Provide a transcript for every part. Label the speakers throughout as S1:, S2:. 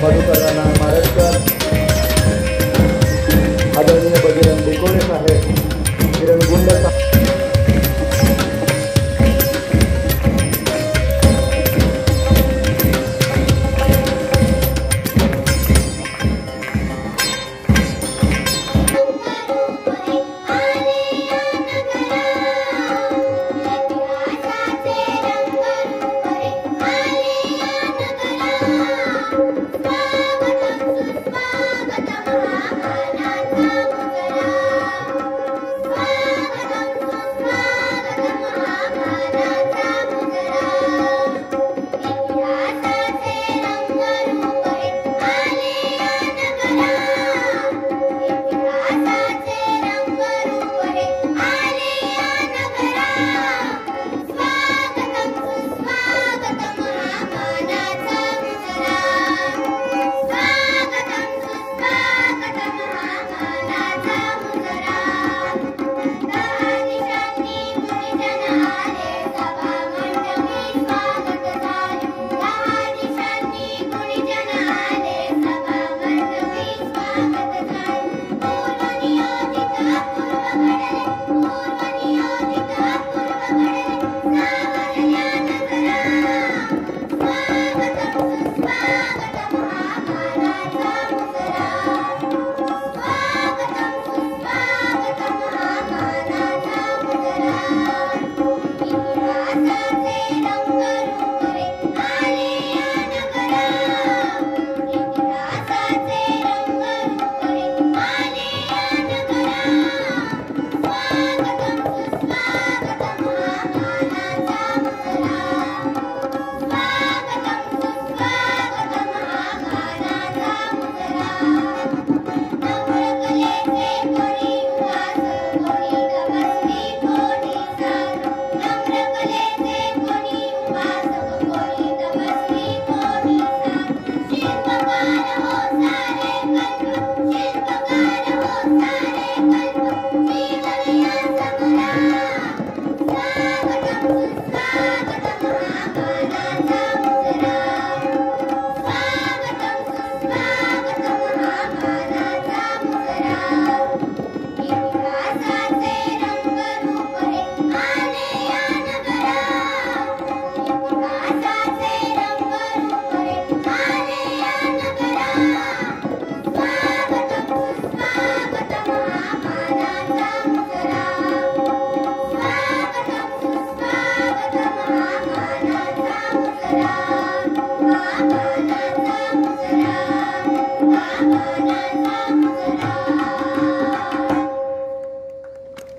S1: मधुकर राणा महाराष्ट्र, आदरणीय बजरंग डेकोरे साहेब, किरण गुंड साहेब,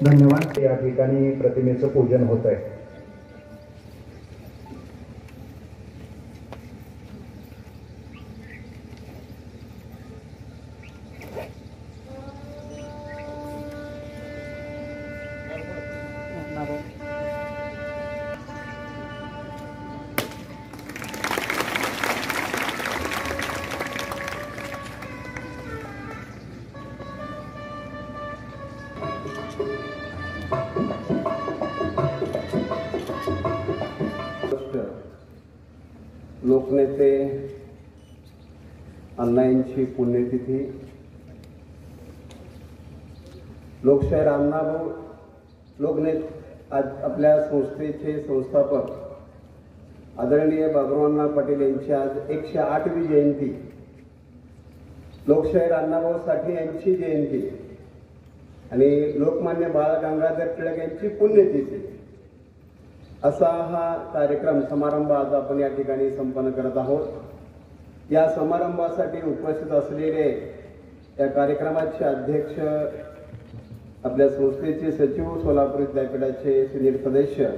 S1: धन्यवाद। या ठिकाणी प्रतिमेचं पूजन होत आहे। लोकनेते अण्णांची पुण्यतिथी, लोकशाहीर अण्णाभाऊ लोकनेते आज आपल्या संस्थेचे संस्थापक आदरणीय बाबुराव पाटील यांची आज 108वी जयंती, लोकशाहीर अण्णाभाऊ साठे यांची जयंती आणि लोकमान्य बाळ गंगाधर टिळक यांची पुण्यतिथी असा हा कार्यक्रम समारंभ आज आपण या ठिकाणी संपन्न करत आहोत। या समारंभासाठी उपस्थित असलेले या कार्यक्रमाचे अध्यक्ष, आपल्या संस्थेचे सचिव, सोलापूर विद्यापीठाचे सिनियर सदस्य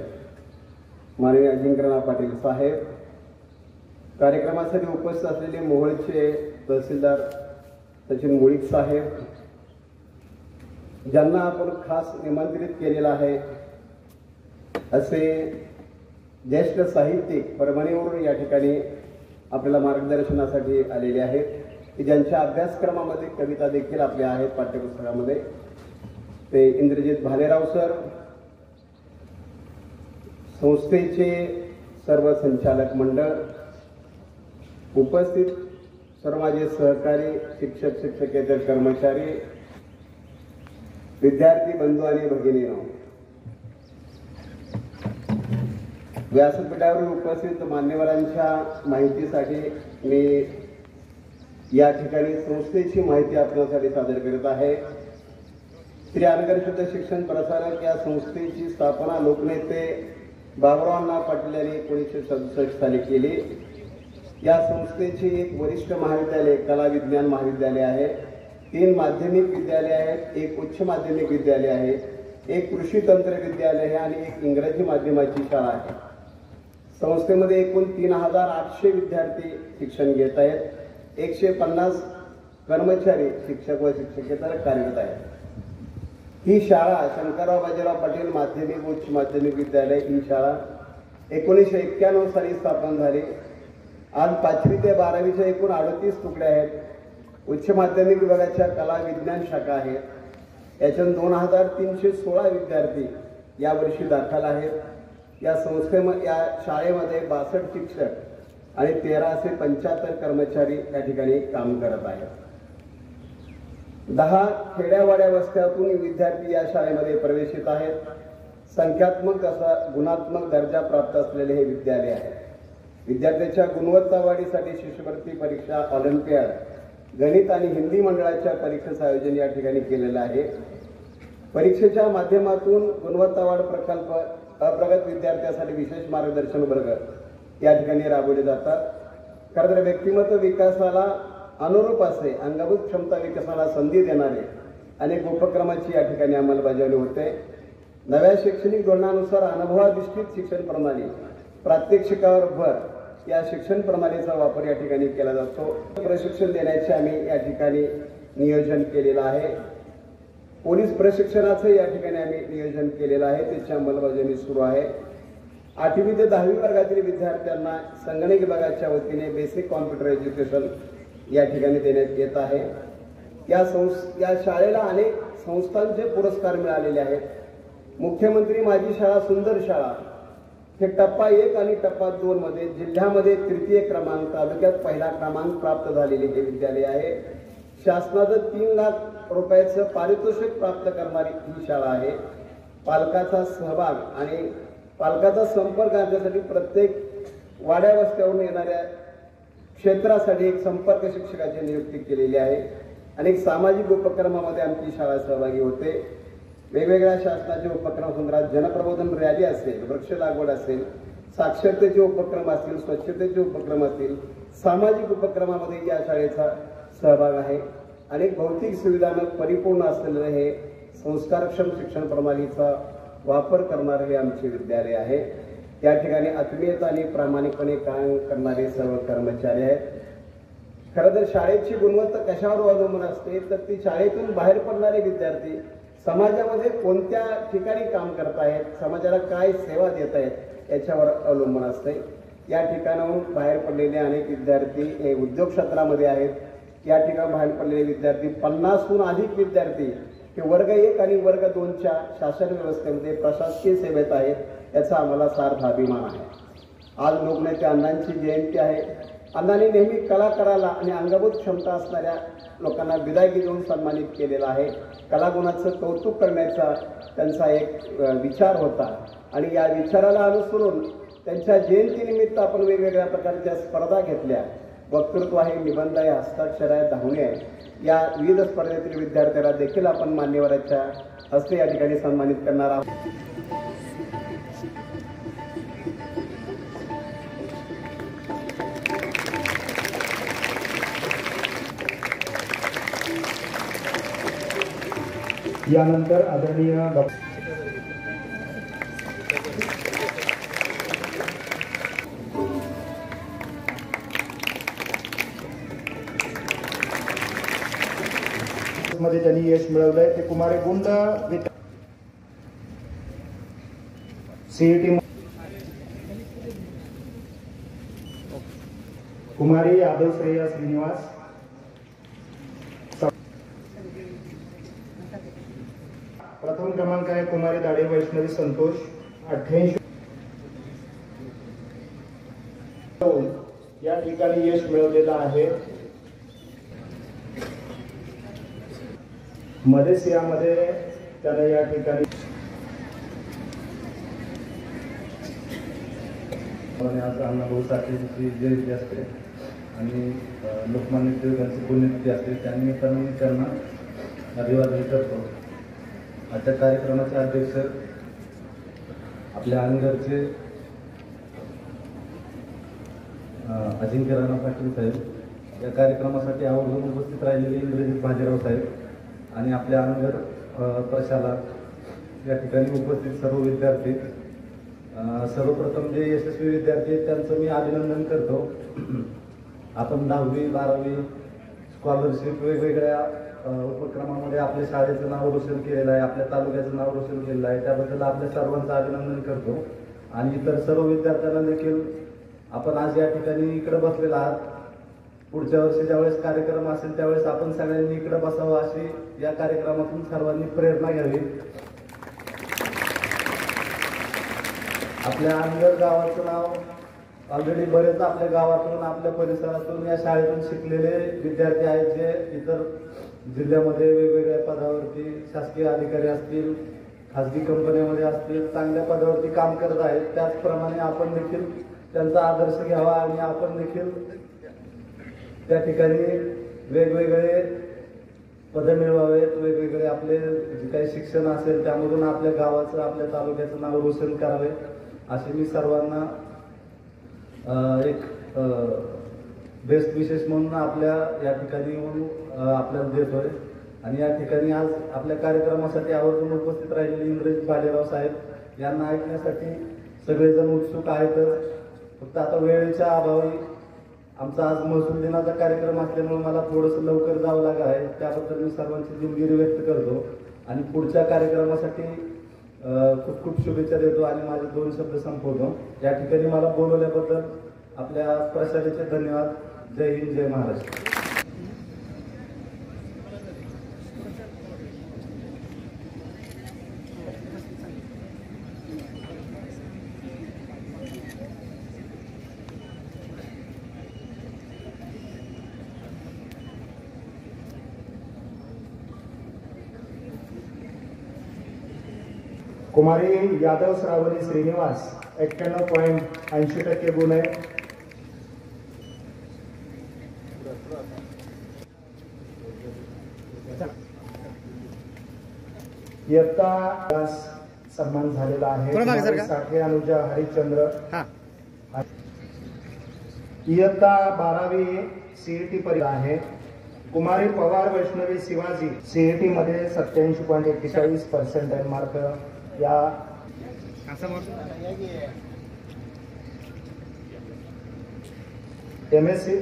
S1: माननीय अजिंक्यराव पाटील साहेब, कार्यक्रमासाठी उपस्थित असलेले मोहोळचे तहसीलदार सचिन मुळीक साहेब, ज्यांना आपण खास निमंत्रित केलेलं आहे असे ज्येष्ठ साहित्यिक परभणीवरून या ठिकाणी आपल्याला मार्गदर्शनासाठी आलेले आहेत, की ज्यांच्या अभ्यासक्रमामध्ये कविता देखील आपल्या आहेत पाठ्यपुस्तकामध्ये। ते इंद्रजित भालेराव सर, संस्थेचे सर्व संचालक मंडळ, उपस्थित सर्व माझे सहकारी, शिक्षक, शिक्षकेतर कर्मचारी, विद्यार्थी बंधू आणि भगिनींनो, व्यासपीठावर उपस्थित मान्यवरांच्या माहितीसाठी मी या ठिकाणी संस्थेची माहिती आपल्यासाठी सादर करत आहे। श्री अनगर शुद्ध शिक्षण प्रसारक या संस्थेची स्थापना लोकनेते बाबुराव पाटील यांनी 1967 साली केली। या संस्थेची एक वरिष्ठ महाविद्यालय, कला विज्ञान महाविद्यालय आहे, 3 माध्यमिक विद्यालय आहेत, 1 उच्च माध्यमिक विद्यालय आहे, 1 कृषी तंत्र विद्यालय आहे आणि 1 इंग्रजी माध्यमाची शाळा आहे। संस्थेमध्ये एकूण 3800 विद्यार्थी शिक्षण घेत आहेत, 150 कर्मचारी, शिक्षक व शिक्षकेतर कार्यरत आहेत। ही शाळा शंकरराव बाजीराव पाटील माध्यमिक उच्च माध्यमिक विद्यालय ही शाळा 1991 साली स्थापन झाली। आज 5वी ते 12वीच्या एकूण 38 तुकड्या आहेत। उच्च माध्यमिक विभागाच्या कला विज्ञान शाखा आहेत। याच्यात 2316 विद्यार्थी यावर्षी दाखल आहेत। या या शाळेमध्ये 62 शिक्षक आणि 1375 कर्मचारी या ठिकाणी काम करत आहेत। 10 खेड्यावाड्या वस्त्यातून विद्यार्थी या शाळेमध्ये प्रवेशित आहेत। संख्यात्मक असा गुणात्मक दर्जा प्राप्त असलेले हे विद्यालय आहे। विद्यार्थ्यांच्या गुणवत्ता वाढीसाठी शिष्यवृत्ती परीक्षा, ऑलिम्पियाड, गणित आणि हिंदी मंडळाच्या परीक्षेचं आयोजन या ठिकाणी केलेलं आहे। परीक्षेच्या माध्यमातून गुणवत्ता वाढ प्रकल्प, अप्रगत विद्यार्थ्यांसाठी विशेष मार्गदर्शन वर्ग या ठिकाणी राबवले जातात। खरं तर व्यक्तिमत्व विकासाला अनुरूप असे अंगभूत क्षमता विकासाला संधी देणारे अनेक उपक्रमाची या ठिकाणी अंमलबजावणी होते। नव्या शैक्षणिक धोरणानुसार अनुभवाधिष्ठित शिक्षण प्रणाली, प्रात्यक्षिकावर भर या शिक्षण प्रणालीचा वापर या ठिकाणी केला जातो। प्रशिक्षण देण्याचे आम्ही या ठिकाणी नियोजन केलेलं आहे। पोलीस प्रशिक्षणाचं या ठिकाणी आम्ही नियोजन केलेलं आहे, त्याची अंमलबजावणी सुरू आहे। 8वी ते 10वी वर्गातील विद्यार्थ्यांना संगणक विभागाच्या वतीने बेसिक कॉम्प्युटर एज्युकेशन या ठिकाणी देण्यात येत आहे। या शाळेला अनेक संस्थांचे पुरस्कार मिळालेले आहेत। मुख्यमंत्री माझी शाळा सुंदर शाळा हे टप्पा 1 आणि टप्पा 2 मध्ये जिल्ह्यामध्ये 3य क्रमांक, तालुक्यात 1ला क्रमांक प्राप्त झालेले हे विद्यालय आहे। शासनाचं 3 लाख रुपयाचं पारितोषिक प्राप्त करणारी ही शाळा आहे। पालकाचा सहभाग आणि पालकाचा संपर्क यांच्यासाठी प्रत्येक वाड्या वस्त्यावरून येणाऱ्या क्षेत्रासाठी एक संपर्क शिक्षकाची नियुक्ती केलेली आहे। अनेक सामाजिक उपक्रमामध्ये आमची शाळा सहभागी होते। वेगवेगळ्या शासनाचे उपक्रम संदर्भात जनप्रबोधन रॅली असेल, वृक्ष लागवड असेल, साक्षरतेचे उपक्रम असतील, स्वच्छतेचे उपक्रम असतील, सामाजिक उपक्रमामध्ये या शाळेचा सहभाग आहे। अनेक भौतिक सुविधांना परिपूर्ण असलेले हे संस्कारक्षम शिक्षण प्रणालीचा वापर करणारे हे आमचे विद्यालय आहे। त्या ठिकाणी आत्मीयता आणि प्रामाणिकपणे काम करणारे सर्व कर्मचारी आहेत। खरं तर शाळेची गुणवत्ता कशावर अवलंबून असते तर ती शाळेतून बाहेर पडणारे विद्यार्थी समाजामध्ये कोणत्या ठिकाणी काम करत आहेत, समाजाला काय सेवा देत आहेत याच्यावर अवलंबून असते। या ठिकाणाहून बाहेर पडलेले अनेक विद्यार्थी हे उद्योग क्षेत्रामध्ये आहेत। या ठिकाणी बाहेर पडलेले विद्यार्थी 50हून अधिक विद्यार्थी हे वर्ग 1 आणि वर्ग 2च्या शासन व्यवस्थेमध्ये प्रशासकीय सेवेत आहेत। याचा आम्हाला सार्थ अभिमान आहे। आज लोकनेते अण्णांची जयंती आहे। अण्णांनी नेहमी कलाकाराला आणि अंगभूत क्षमता असणाऱ्या लोकांना विदायगी देऊन सन्मानित केलेला आहे। कलागुणाचं कौतुक करण्याचा त्यांचा एक विचार होता आणि या विचाराला अनुसरून त्यांच्या जयंतीनिमित्त आपण वेगवेगळ्या प्रकारच्या स्पर्धा घेतल्या। वक्तृत्व आहे, निबंध आहे, हस्ताक्षर आहे, धावणे आहे। या विविध स्पर्धेतील विद्यार्थ्यांना देखील आपण मान्यवरांच्या हस्ते या ठिकाणी सन्मानित करणार आहोत।
S2: यानंतर आदरणीय मध्ये त्यांनी यश मिळवलंय ते कुमारी गुंड सीईटी कुमारी यादव श्रेया श्रीनिवास, प्रथम क्रमांक आहे कुमारी दाढे वैष्णवी संतोष 88 या ठिकाणी यश मिळवलेलं आहे। मलेशियामध्ये त्याला या ठिकाणी आज अण्णाभाऊ साठेची जयंती असते आणि लोकमान्य टिळकांची पुण्यतिथी असते. त्यानिमित्ताने मी त्यांना अभिवादन करतो. आजच्या कार्यक्रमाचे अध्यक्ष आपल्या अनगरचे अजिंक्य राणा पाटील साहेब, या कार्यक्रमासाठी आवर्जून उपस्थित राहिलेले इंद्रजित भाजीराव साहेब आणि आपल्या अनगर प्रशाला या ठिकाणी उपस्थित सर्व विद्यार्थी, सर्वप्रथम जे यशस्वी विद्यार्थी आहेत त्यांचं मी अभिनंदन करतो. आपण 10वी 12वी स्कॉलरशिप वेगवेगळ्या उपक्रमामध्ये आपल्या शाळेचं नाव रोशन केलेलं आहे, आपल्या तालुक्याचं नाव रोशन केलेलं आहे. त्याबद्दल आपल्या सर्वांचं अभिनंदन करतो. आणि इतर सर्व विद्यार्थ्यांना देखील आपण आज या ठिकाणी इकडे बसलेला आहात. पुढच्या वर्षी ज्यावेळेस कार्यक्रम असेल त्यावेळेस आपण सगळ्यांनी इकडे बसावं अशी या कार्यक्रमातून सर्वांनी प्रेरणा घ्यावी. आपल्या अनगर गावाचं नाव ऑलरेडी बरेच आपल्या गावातून आपल्या परिसरातून या शाळेतून शिकलेले विद्यार्थी आहेत, जे इतर जिल्ह्यामध्ये वेगवेगळ्या पदावरती शासकीय अधिकारी असतील, खाजगी कंपन्यामध्ये असतील, चांगल्या पदावरती काम करत आहेत. त्याचप्रमाणे आपण देखील त्यांचा आदर्श घ्यावा आणि आपण देखील त्या ठिकाणी वेगवेगळे पद मिळवावेत, वेगवेगळे आपले जे काही शिक्षण असेल त्यामधून आपल्या गावाचं आपल्या तालुक्याचं नाव रोशन करावे असे मी सर्वांना एक बेस्ट विशेष म्हणून आपल्या या ठिकाणी येऊन आपल्याला देतोय. आणि या ठिकाणी आज आपल्या कार्यक्रमासाठी आवर्जून उपस्थित राहिलेले इंद्रजित भालेराव साहेब यांना ऐकण्यासाठी सगळेजण उत्सुक आहेतच. फक्त आता वेळेच्या अभावी आमचा आज महसूल दिनाचा कार्यक्रम असल्यामुळे मला थोडंसं लवकर जावं लागत आहे. त्याबद्दल मी सर्वांची दिलगिरी व्यक्त करतो आणि पुढच्या कार्यक्रमासाठी खूप खूप शुभेच्छा देतो आणि माझे 2 शब्द संपवतो. या ठिकाणी मला बोलवल्याबद्दल आपल्या प्रशालेचे धन्यवाद. जय हिंद, जय महाराष्ट्र. कुमारी यादव श्रावणी श्रीनिवास 91.80% गुण आहे. इयत्ता सन्मान झालेला आहे. साठे अनुजा हरिश्चंद्र, इयत्ता 12वी सीईटी परीक्षा आहे. कुमारी पवार वैष्णवी शिवाजी सीईटी मध्ये 87.41% मार्क. या एमएससी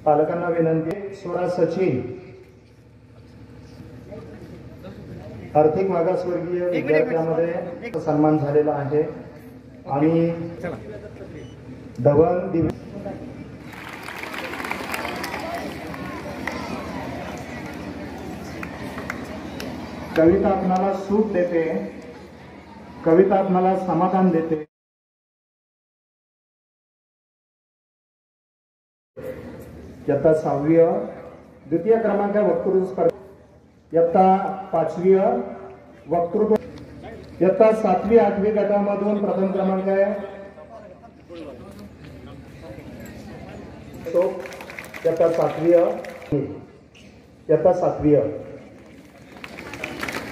S2: पालकांना विनंती. सोळा सचिन आर्थिक मागासवर्गीय विद्यार्थ्यांमध्ये सन्मान झालेला आहे. आणि धवन दिव्य कविता आपणाला सूट देते, कविता आपणाला समाधान देते. इयत्ता 6वी द्वितीय क्रमांक वक्तृत्व स्पर्धा. इयत्ता 5वी वक्तृत्व. इयत्ता 7वी 8वी गटामधून प्रथम क्रमांक आहे. इयत्ता 7वी इयत्ता 7वी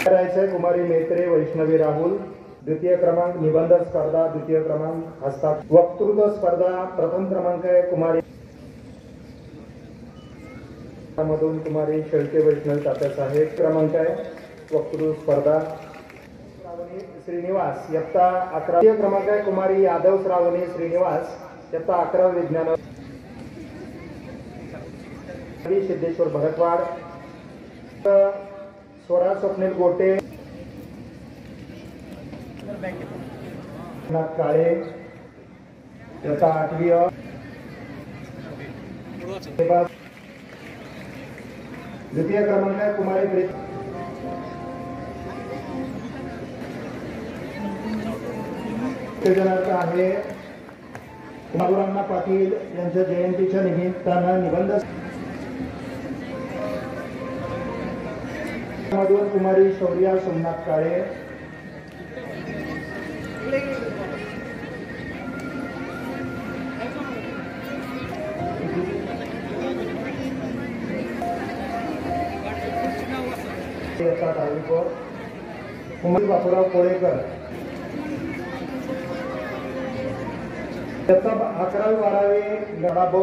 S2: करायचंय. कुमारी मेत्रे वैष्णवी राहुल द्वितीय क्रमांक. निबंध स्पर्धा द्वितीय क्रमांक. हस्ताक्षर. वक्तृत्व स्पर्धा प्रथम क्रमांक आहे कुमारी मधून कुमारी शेळके वैष्णवी तात्यासाहेब क्रमांक आहे. वक्तृत्व स्पर्धा श्रीनिवास इयत्ता 11 क्रमांक आहे. कुमारी यादव श्रावणी श्रीनिवास इयत्ता 11 विज्ञान. सिद्धेश्वर भरतवाड. स्वरा स्वप्नील गोटे काळे इयत्ता 8वी. द्वितीय क्रमांक आहे कुमारी जनार्थ आहे. माधुरांना पाटील यांच्या जयंतीच्या निमित्तानं निबंध मधून कुमारी शौर्या सोमनाथ काळे, दहावीपर कुमारी बापूराव कोळेकर, इयत्ता 11वी-12वी गडाब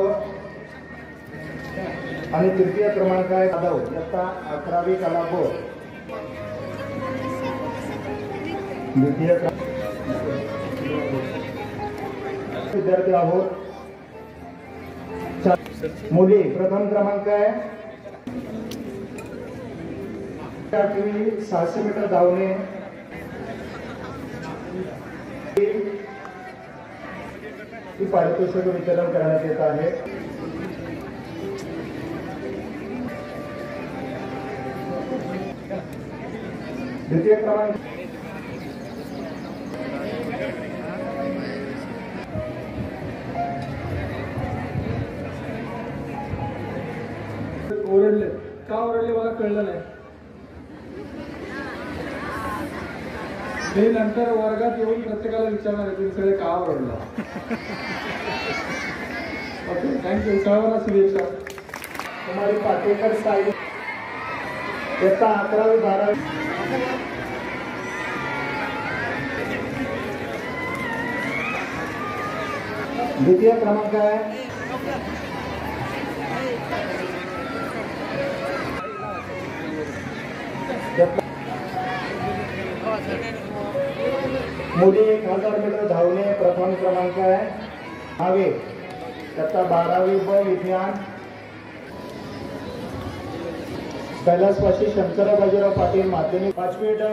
S2: आणि तृतीय क्रमांक आहे जाधव, इयत्ता 11वी कलाब, द्वितीय विद्यार्थी आहोत. मुली प्रथम क्रमांक आहे 8वी 600 मीटर धावणे, ही पारितोषिक वितरण करण्यात येत आहे. द्वितीय क्रमांक
S3: ओरडले का ओरडले मला कळलं नाही. ते नंतर वर्गात येऊन प्रत्येकाला विचारणार आहे तुम्ही सगळे का ओरडला. Okay thank you. सर्वांना शुभेच्छा.
S2: कुमारी पाटेकर साई, इयत्ता 11वी-12वी, द्वितीय क्रमांक आहे मुली 1000 मीटर धावणे, प्रथम क्रमांक आहे नावे, इयत्ता 12वी ब विज्ञान, कैलासवासी शंकरराव बाजीराव पाटील, माध्यमिक 5वी ड.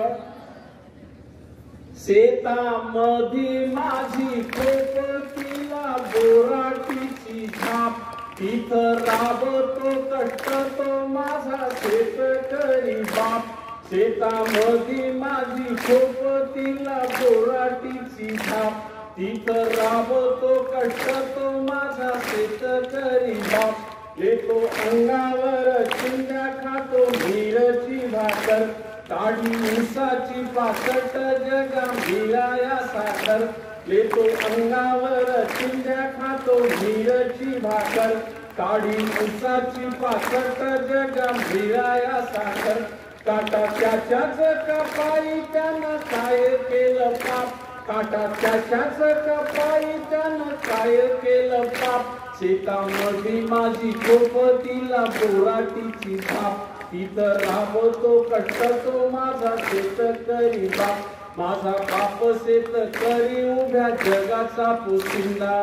S4: शेतामधी माझी पोपटीला बोराटीची झाप, तिथं राबतो कष्ट तो माझा शेतकरी बाप. शेतामधी माझी पोपटीला बोराटीची झाप, तिथं राबतो कष्ट तो माझा शेतकरी बाप. येतो अंगावर चिंध्या खातो मिरची भाकर, काढी उसाची पाकट जगा भिलाया साखर. येतो अंगावर चिंध्या खातो मिरची भाकर, काढी उसाची पाकट जगा भिलाया साखर. काटा त्याच्याच कपाळी त्यानं काय केलं पाप, काटा त्याच्याच कपाळी त्यानं काय केलं पाप. शेतामध्ये माझी पोपटीला बोराटीची झाप, तिथं राबतो कष्ट तो माझा शेतकरी बाप. माझा बाप शेतकरी उभ्या जगाचा पोशिंदा,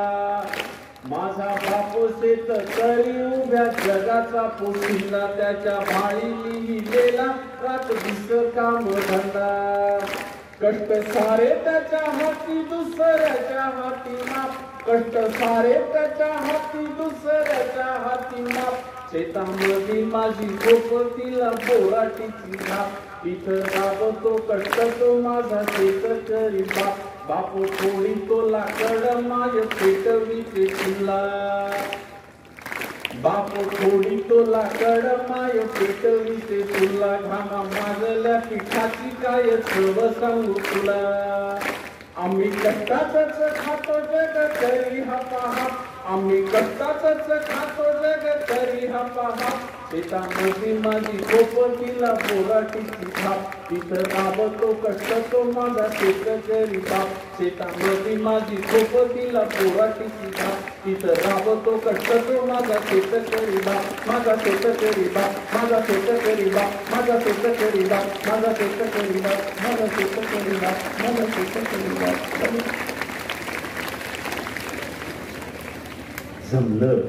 S4: माझा बाप शेतकरी उभ्या जगाचा पोशिंदा. त्याच्या भाळी लिहिलेला रात दिस काम धंदा, कष्ट सारे त्याच्या हाती दुसऱ्याच्या हाती माप, कष्ट सारे त्याच्या हाती दुसऱ्याच्या हाती माप. शेतामध्ये माझी पोपटीला बोराटीची झाप, तिथं राबतो कष्ट तो माझा शेतकरी बाप. बाप थोडी तो लाकड माय पेटवी ते चुला, बाप थोडी तो लाकड माय पेटवी ते चुला. घामा मागल्या पिठाची काय चव सांगू तुला, आम्ही कष्टाचंच खातो जग तरी हा पहा, आम्ही कष्टाचंच खातो जग तरी हा पहा. शेतामध्ये माझी पोपटीला बोराटीची झाप, तिथं राबतो कष्ट तो माझा शेतकरी बाप. शेतामध्ये माझी पोपटीला बोराटीची झाप, तिथं राबतो कष्ट तो माझा शेतकरी बाप. माझा शेतकरी बाप, माझा शेतकरी बाप, माझा शेतकरी बाप, माझा शेतकरी बाप, माझा शेतकरी बाप, माझा शेतकरी बाप.
S5: जमलं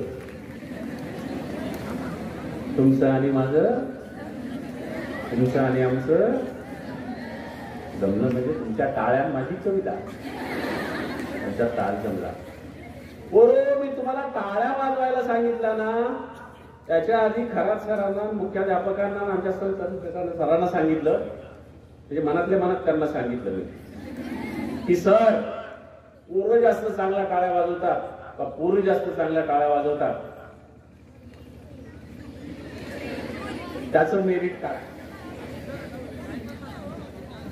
S5: तुमचं आणि माझं, तुमचं आणि आमचं जमलं म्हणजे तुमच्या टाळ्या माझी कविता, तुमचा ताल जमला.
S4: बरोबर मी तुम्हाला टाळ्या वाजवायला सांगितलं ना, त्याच्या आधी खरात सरांना, मुख्याध्यापकांना, आमच्या सरांना सांगितलं, म्हणजे मनातल्या मनात त्यांना सांगितलं मी की सर पोरं जास्त चांगल्या टाळ्या वाजवतात का पोरी जास्त चांगल्या टाळ्या वाजवतात, त्याचं मेरिट काय.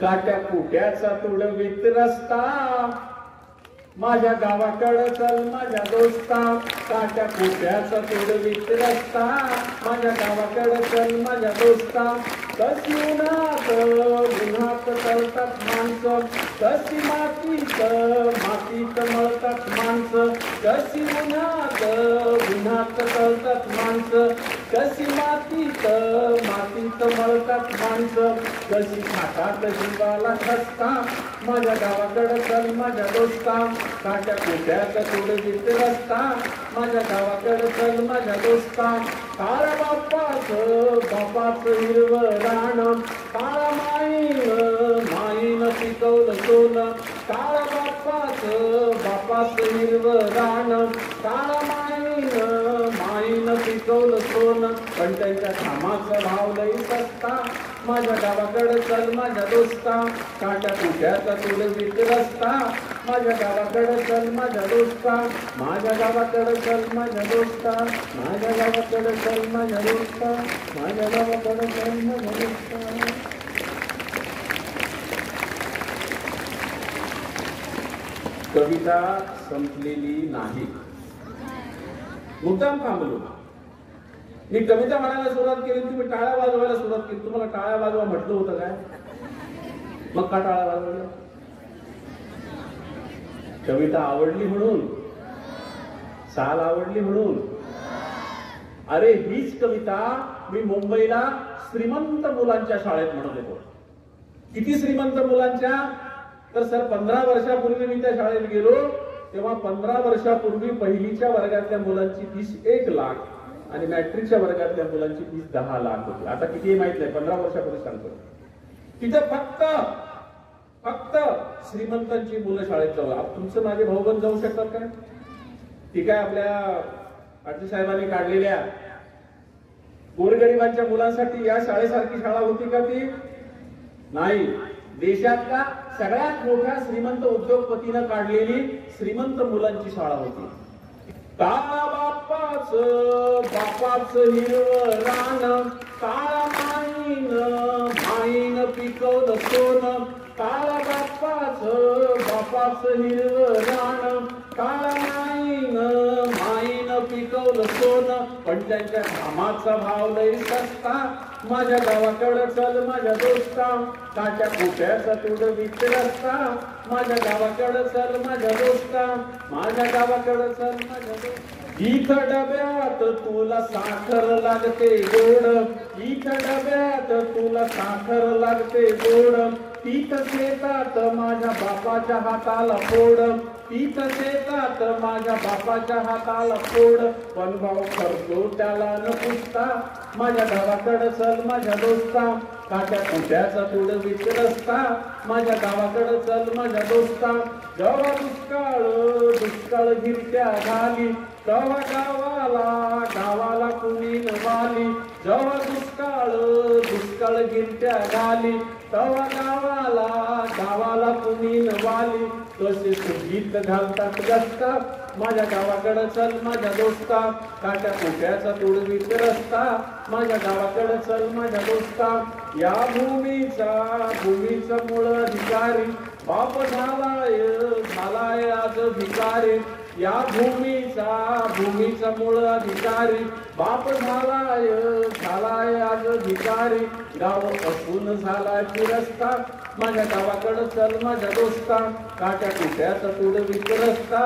S4: काट्या कुट्याचा तुडवीत रस्ता माझ्या गावाकडं चल माझ्या दोस्ता काट्या कुट्याचा तुडवीत रस्ता माझ्या गावाकडं चल माझ्या दोस्ता कशी उन्हात तळतात माणसं कशी मातीत मळतात माणसं कशी उन्हात तळतात माणसं कशी मातीत मळतात माणसं कशी खातात जीवाला खसता माझ्या गावाकडं चल माझ्या दोस्ता काट्या कुट्याचा तुडवीत रस्ता माझ्या गावाकडं चल माझ्या दोस्ता काळा बापाचं हिरवं रान काळा माईनं पिकवलं सोनं काळा बापाचं हिरवं रान काळा माईनं पिकवलं सोनं पण त्यांच्या कामाचा भाव लई सस्ता माझ्या गावाकडं चल माझ्या दोस्ता काट्या कुट्याचा तुडवीत रस्ता माझ्या गावाकडं चल माझ्या दोस्ता माझ्या गावाकडं चल माझ्या दोस्ता माझ्या गावाकडं चल माझ्या दोस्ता माझ्या गावाकडं चल माझ्या दोस्ता. कविता संपलेली नाही. मुद्दाम थांबलो. मी कविता म्हणायला सुरुवात केली तुम्ही टाळ्या वाजवायला सुरुवात केली. तुम्हाला टाळ्या वाजवा म्हटलं होतं काय? मग का टाळ्या वाजवल्या? कविता आवडली म्हणून, चाल आवडली म्हणून. अरे हीच कविता मी मुंबईला श्रीमंत मुलांच्या शाळेत म्हणत होतो. किती श्रीमंत मुलांच्या? तर सर 15 वर्षापूर्वी मी त्या शाळेत गेलो तेव्हा 15 वर्षापूर्वी पहिलीच्या वर्गातल्या मुलांची फीस 1 लाख आणि मॅट्रिकच्या वर्गातल्या मुलांची फीस 10 लाख होती. आता किती माहित नाही, 15 वर्षापूर्वी सांगतो. तिथं फक्त श्रीमंतांची मुलं शाळेत जाऊ. तुमचं माझे भाऊबंद जाऊ शकतात काय? ती काय आपल्या पाटील साहेबांनी काढलेल्या गोरगरिबांच्या मुलांसाठी या शाळेसारखी शाळा होती का? ती नाही. देशातल्या सगळ्यात मोठ्या श्रीमंत उद्योगपतीनं काढलेली श्रीमंत मुलांची शाळा होती. काळा बापाचं हिरवं रान काळा माईनं पिकवलं सोनं काळा बापाचं हिरवं रान काळा माईनं पिकवलं सोनं पण त्यांच्या कामाचा भाव लई सस्ता माझ्या गावाकडं चल माझ्या दोस्ता काट्या कुट्याचा तुडवीत रस्ता माझ्या गावाकडं चल माझ्या दोस्ता माझ्या गावाकडं चल माझ्या दोस्ता. इथं डब्यात तुला साखर लागते गोड इथं डब्यात तुला साखर लागते गोड तिथं शेतात माझ्या बापाच्या हाताला फोड तिथं शेतात माझ्या बापाच्या हाताला फोड पण भाऊ करतो त्याला न पुसता माझ्या गावाकडं चल माझ्या दोस्ता काट्या कुट्याचा तुडवीत रस्ता माझ्या गावाकडं चल माझ्या दोस्ता. जेव्हा दुष्काळ गिरत्या झाली तेव्हा गावाला कुणी न वाली जेव्हा दुष्काळ गिरत्या झाली तेव्हा गावाला कुणी न वाली तसे सुगीत घालतात गस्ता माझ्या गावाकडं चल माझ्या दोस्ता काट्या कुट्याचा तुडवीत रस्ता माझ्या गावाकडं चल माझ्या दोस्ता. या भूमीचा मूळ अधिकारी बाप झालाय आज भिकारी या भूमीचा मूळ अधिकारी बाप झालाय आज भिकारी गाव असून झालाय फिरस्ता माझ्या गावाकडं चल माझ्या दोस्ता काट्या कुट्याचा तुडवीत रस्ता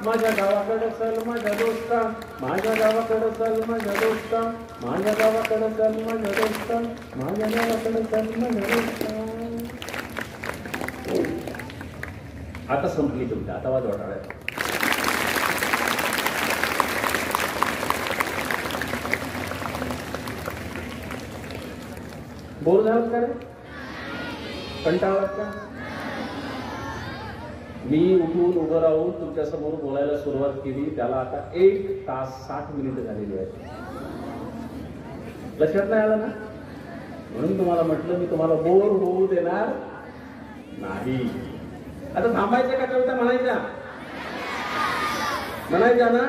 S4: माझ्या गावाकडं चल माझ्या दोस्ता माझ्या गावाकडं चल माझ्या दोस्ता माझ्या गावाकडं चल माझ्या दोस्ता माझ्या गावाकडं चल माझ्या दोस्ता. आता संपली तुमच्या आता वाज वाटाळ्या. बोर झालात का रे? कंटाळलात का? मी उठून उभं राहून तुमच्या समोर बोलायला सुरुवात केली त्याला आता 1 तास 60 मिनिटं झालेली आहेत. लक्षात नाही आलं ना? म्हणून तुम्हाला म्हटलं मी तुम्हाला बोर होऊ देणार नाही. आता थांबायचं का कविता म्हणायच्या ना?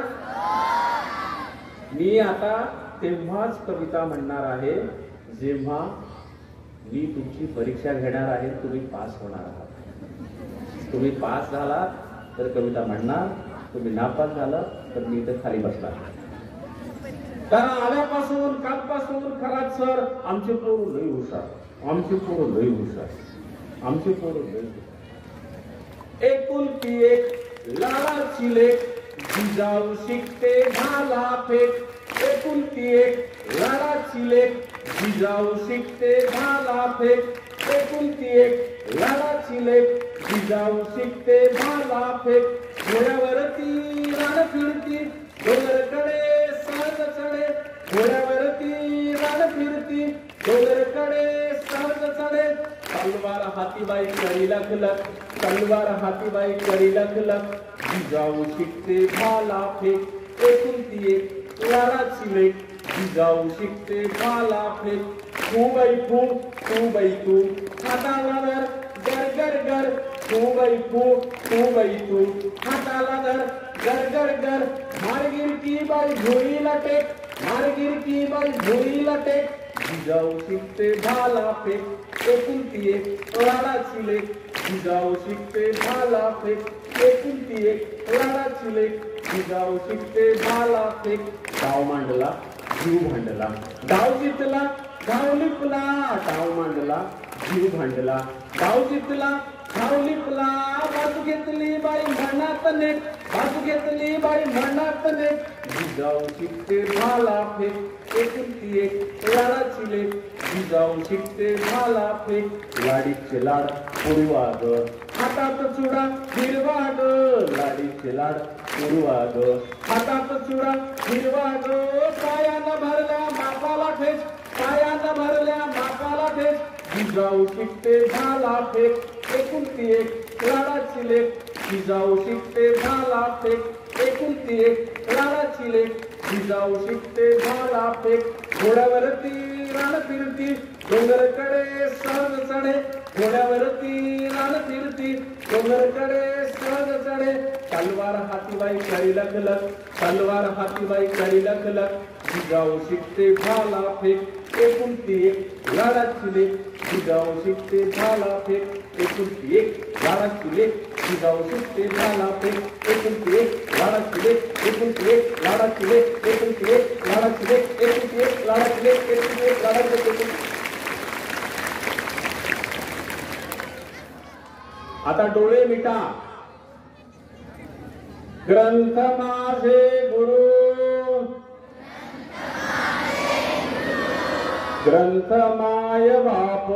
S4: मी आता तेव्हाच कविता म्हणणार आहे जेव्हा
S5: मी तुमची परीक्षा घेणार आहे, तुम्ही पास होणार आहात. तुम्ही पास झाला तर कविता म्हणणार, तुम्ही नापास झाला तर मी इथे खाली बसणार. कारण आल्यापासून कालपासून खरात सर आमचे पोरं लई हुशार, आमचे पोरं लई हुशार, आमचे पोरं लई हुशार. एकुलती एक लाडाची लेक, जिजाऊ शिकते भाला फेक. एकुलती एक लाडाची लेक, जिजाऊ शिकते भाला फेक. एकुलती एक लाडाची लेक, जिजाऊ शिकते भाला फेक. घोड्यावरती रान फिरती, डोंगरकडे सहज चढे. घोड्यावरती रान फिरती, डोंगरकडे सहज चढे. तलवार हातीबाई करी लख लख, तलवार हातीबाई करी लख लख. जिजाऊ शिकते भाला फेक. एकुलती एक लाडाची लेक, जिजाऊ शिकते भाला फेक. तू बाई तू, तू बाई तू, हाताला धर गर गर गर. तू बाई तू, तू बाई तू, हाताला धर गर गर गर. मारगिर की बाई झोळीला टेक, मारगिर की बाई झोळीला टेक. जिजाऊ शिकते भाला फेक. एकुलती एक लाडाची लेक, जिजाऊ शिकते भाला फेक. एकुलती एक लाडाची लेक, जिजाऊ शिकते भाला फेक. डाव मांडला जीव भांडला, डाव जितला डाव लिपला. डाव मांडला जीव भांडला, डाव जितला डाव लिपला. बाजू घेतली बाई म्हणत नेट, बाजू घेतली बाई म्हणत नेट. जिजाऊ शिकते भाला फेक. एकुलती एक लाडाची लेक, जिजाऊ शिकते भाला फेक. लाडीचे लाड पूर्वा ग, हातात चुडा हिरवा ग. लाडीचे लाड पूर्वा ग, हातात चुडा हिरवा ग. पायानं भरल्या मापाला ठेच, पायानं भरल्या मापाला ठेच. जिजाऊ शिकते भाला फेक. एकुलती एक लाडाची लेक, जिजाऊ शिकते भाला फेक. एकुलती एक लाडाची लेक, जिजाऊ शिकते भाला फेक. घोड्यावरती रान फिरती, डोंगरकडे सहज चढे. घोड्यावरती रान फिरती, डोंगरकडे सहज चढे. तलवार हातीबाई करी लख लख, तलवार हातीबाई करी लख लख. जिजाऊ शिकते भाला फेक. एकुलती एक लाडाची लेक, जिजाऊ शिकते भाला फेक. एकुलती एक लाडाची लेक, जिजाऊ शिकते भाला फेक. एकुलती एक लाडाची लेक, एकुलती एक लाडाची लेक, एकुलती एक लाडाची लेक, एकुलती एक लाडाची लेक, एकुलती एक लाडाची लेक. आता डोळे मिटा. ग्रंथ माझे गुरु, ग्रंथ माय बाप.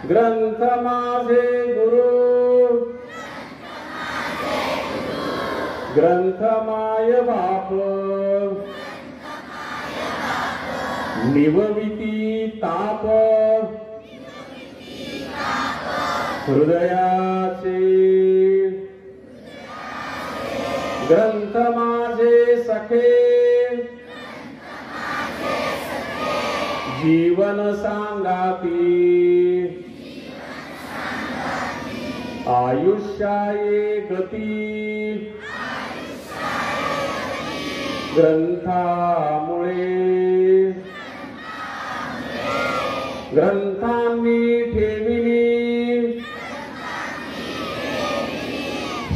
S5: ग्रंथ माझे गुरु, ग्रंथ माय बाप. निवविती ताप हृदयाचे. ग्रंथ माझे सखे, जीवन सांगाती. आयुष्याये गती, ग्रंथामुळे. ग्रंथांनी ठेविली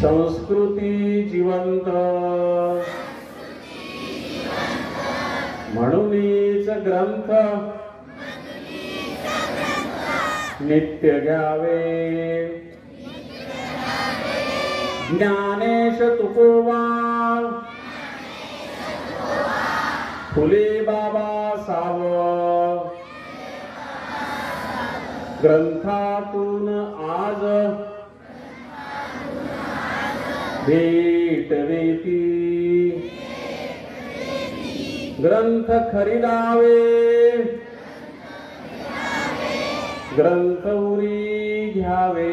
S5: संस्कृती जिवंत. म्हणूनच ग्रंथ नित्य घ्यावे. ज्ञानेश तुकोबा, फुले बाबा साव. ग्रंथातून आज भेट देती. ग्रंथ खरीदावे, ग्रंथ उरी घ्यावे.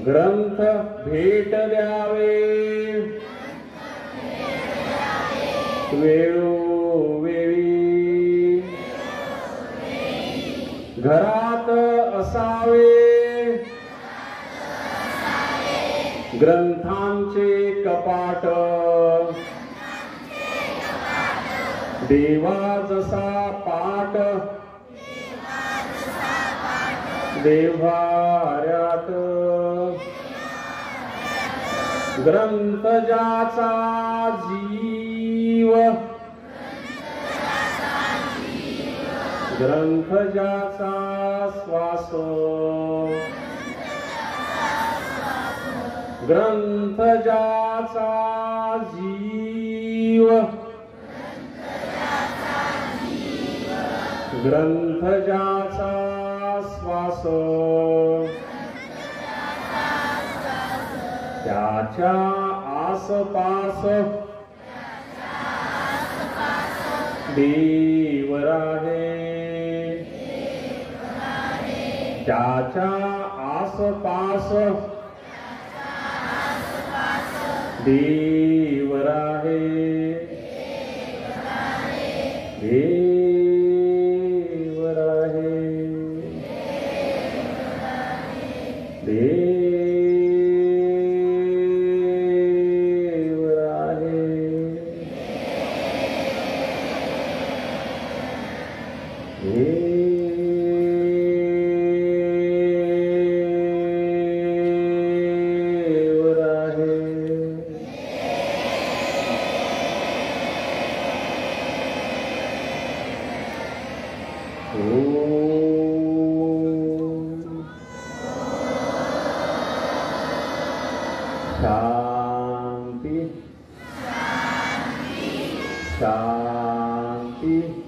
S5: ग्रंथ भेट द्यावे. वेळोवेळी घरात असावे. ग्रंथांचे कपाट.
S4: देवा जसा पाट देव्हाऱ्यात ग्रंथ ज्याचा जीव ग्रंथ ज्याचा श्वास ग्रंथ ज्याचा जीव ग्रंथ ज्याचा श्वास त्याच्या आसपास देव राहे त्याच्या आसपास देव राहे देव राहे देव राहे देव राहे शांति शांति